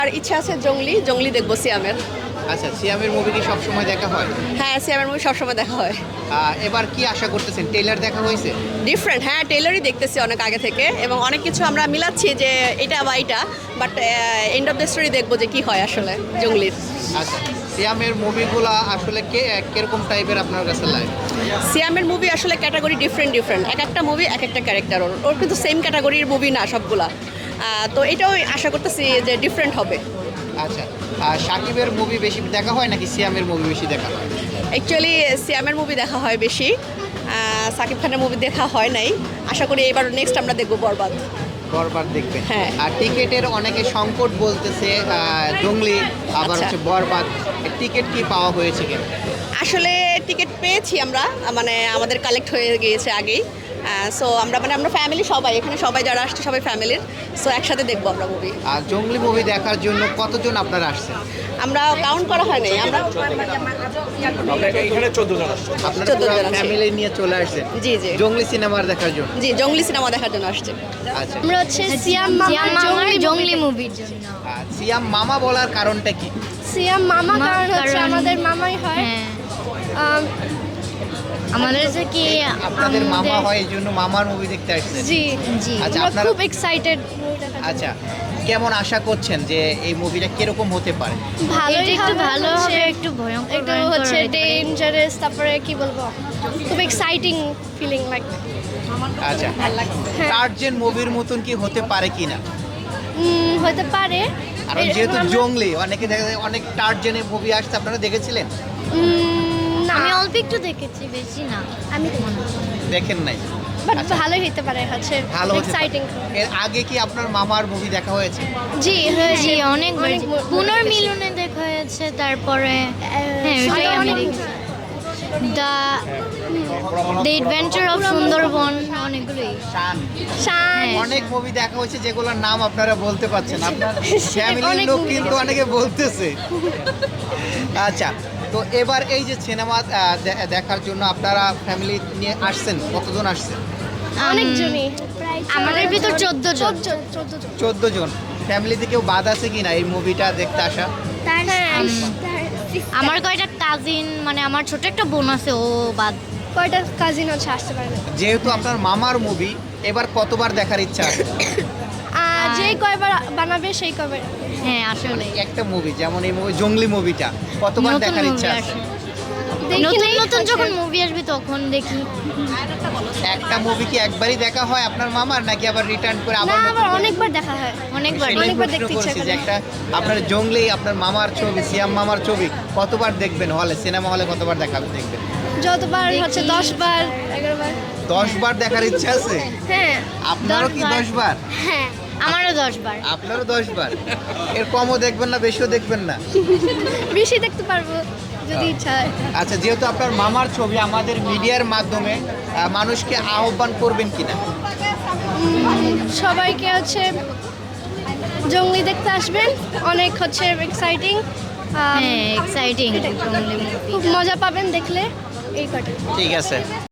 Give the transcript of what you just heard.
আর ইচ্ছা আছে জংলি জংলি দেখবো সিয়ামের। আচ্ছা, সিয়ামের মুভি কি সবসময় দেখা হয়? হ্যাঁ, সিয়ামের মুভি সবসময় দেখা হয়। এবার কি আশা করতেছেন? ট্রেলার দেখা হয়েছে? ডিফারেন্ট, হ্যাঁ টেইলারই দেখতেছি অনেক আগে থেকে, এবং অনেক কিছু আমরা মিলাচ্ছি যে এটা বা এটা, but end of the story দেখবো যে কি হয় আসলে জংলির। আচ্ছা, সিয়ামের মুভিগুলো আসলে কিরকম টাইপের আপনার কাছে লাগে? সিয়ামের মুভি আসলে ক্যাটাগরি ডিফারেন্ট ডিফারেন্ট, এক একটা মুভি এক একটা ক্যারেক্টার, ওর কিন্তু সেম ক্যাটাগরির মুভি না সবগুলা। তো এটাও আশা করতেছি যে ডিফারেন্ট হবে। আচ্ছা, শাকিবের মুভি বেশি দেখা হয় নাকি সিয়ামের মুভি বেশি দেখা হয়? অ্যাকচুয়ালি সিয়ামের মুভি দেখা হয় বেশি, সাকিব খানের মুভি দেখা হয় নাই। আশা করি এবার নেক্সট আমরা দেখবো বরবাদ। বরবাদ দেখবেন? হ্যাঁ। আর টিকেটের অনেকে সংকট বলতেছে, জংলি আবার আচ্ছা। হচ্ছে বরবাদ, টিকিট কি পাওয়া হয়েছে কিনা? আসলে টিকিট পেয়েছি আমরা, মানে আমাদের কালেক্ট হয়ে গিয়েছে আগেই। সো আমরা ফ্যামিলি সবাই এখানে, সবাই যারা আসছে সবাই ফ্যামিলির, সো একসাথে দেখবো আমরা মুভি। আর জংলি মুভি দেখার জন্য কতজন আপনারা আসছেন? আমরা কাউন্ট করা হয় নাই, আমরা এখানে 14 জন আসছে। আপনারা 14 জন আছি। ফ্যামিলি নিয়ে চলে আসছেন জি জি জংলি সিনেমার দেখার জন্য? জি, জংলি সিনেমা দেখার জন্য আসছে। আচ্ছা, আমরা হচ্ছে সিয়াম মামার জংলি মুভির জন্য। সিয়াম মামা বলার কারণটা কি? সিয়াম মামা কারণ হচ্ছে আমাদের মামাই হয়। আম, আমাদের যে কি আপনাদের মামা হয় এই জন্য মামার মুভি দেখতে আসছেন? জি জি আচ্ছা, আমরা আপনারা খুব এক্সাইটেড। আচ্ছা, কেমন আশা করছেন যে এই মুভিটা কিরকম হতে পারে? ভালোই একটু হবে, ভালো হচ্ছে হবে, একটু ভয়ঙ্কর একটু ভয়ঙ্কর হচ্ছে হতে পারে। ডেঞ্জারাস, তারপরে কি বলবো, খুব এক্সাইটিং ফিলিং লাইক। আচ্ছা, টার্জেন মুভির মতন কি হতে পারে কিনা? হতে পারে, কারণ যেহেতু জংলি, অনেকে দেখা যায় অনেক টার্জেনের মুভি আসছে, আপনারা দেখেছিলেন? না আমি অল্প একটু দেখেছি, বেশি না। আমি দেখেন নাই? বাট আচ্ছা। ভালোই হতে পারে, হচ্ছে ভালো হতে পারে। এক্সাইটিং। এর আগে কি আপনার মামার মুভি দেখা হয়েছে? জি হয়েছে, জি অনেকবার অনেক পুনর্মিলনে দেখা হয়েছে, তারপরে হ্যাঁ ওটাই আমি অনেক দেখেছি। দ্য অ্যাডভেঞ্চার অফ সুন্দরবন, অনেকগুলোই। শান, শান, অনেক মুভি দেখা হয়েছে যেগুলোর নাম আপনারা বলতে পারছেন, আপনার ফ্যামিলির অনেক লোক movie কিন্তু অনেকে বলতেছে। আচ্ছা, তো এবার এই যে সিনেমা দেখার জন্য আপনারা ফ্যামিলি নিয়ে আসছেন, কতজন আসছেন? অনেকজনই, আমাদের ভিতর 14 জন। 14 জন। 14 জন। ফ্যামিলিতে কেউ বাদ আছে কিনা এই মুভিটা দেখতে আসা? আমার কয়টা কাজিন, মানে আমার ছোট একটা বোন আছে, ও বাদ। কয়টা কাজিন হচ্ছে আসতে পারে না। যেহেতু আপনার মামার মুভি, এবার কতবার দেখার ইচ্ছা আছে? যে কয়বার বানাবে সেই কয়বার। হ্যাঁ আসলে একটা মুভি যেমন এই মুভি জংলি মুভিটা কতবার নতুন দেখার movie ইচ্ছা আছে? আসে। দেখি নতুন নাই, নতুন হচ্ছে- যখন মুভি আসবে তখন দেখি। একটা মুভি কি একবারই দেখা হয় আপনার মামার, নাকি আবার রিটার্ন করে না, আবার নতুন আবার করে? অনেকবার দেখা হয়। অনেকবার সেটাই অনেকবার প্রশ্ন দেখতে ইচ্ছা করছি করে। যে একটা আপনার জংলি, আপনার মামার ছবি, সিয়াম মামার ছবি কতবার দেখবেন হলে, সিনেমা হলে কতবার দেখবেন? যতবার হচ্ছে 10 বার 11 বার। 10 বার দেখার ইচ্ছা আছে? হ্যাঁ আপনারও কি 10 বার? হ্যাঁ, আমারও 10 বার। আপনারও 10 বার? এর কমও দেখবেন না, বেশিও দেখবেন না? বেশি দেখতে পারবো যদি ইচ্ছা হয়। আচ্ছা, যেহেতু আপনার মামার ছবি, আমাদের মিডিয়ার মাধ্যমে মানুষকে আহ্বান করবেন কিনা? সবাইকে হচ্ছে জঙ্গলি দেখতে আসবেন, অনেক হচ্ছে এক্সাইটিং, হ্যাঁ এক্সাইটিং। খুব মজা পাবেন দেখলে, এই কটা। ঠিক আছে।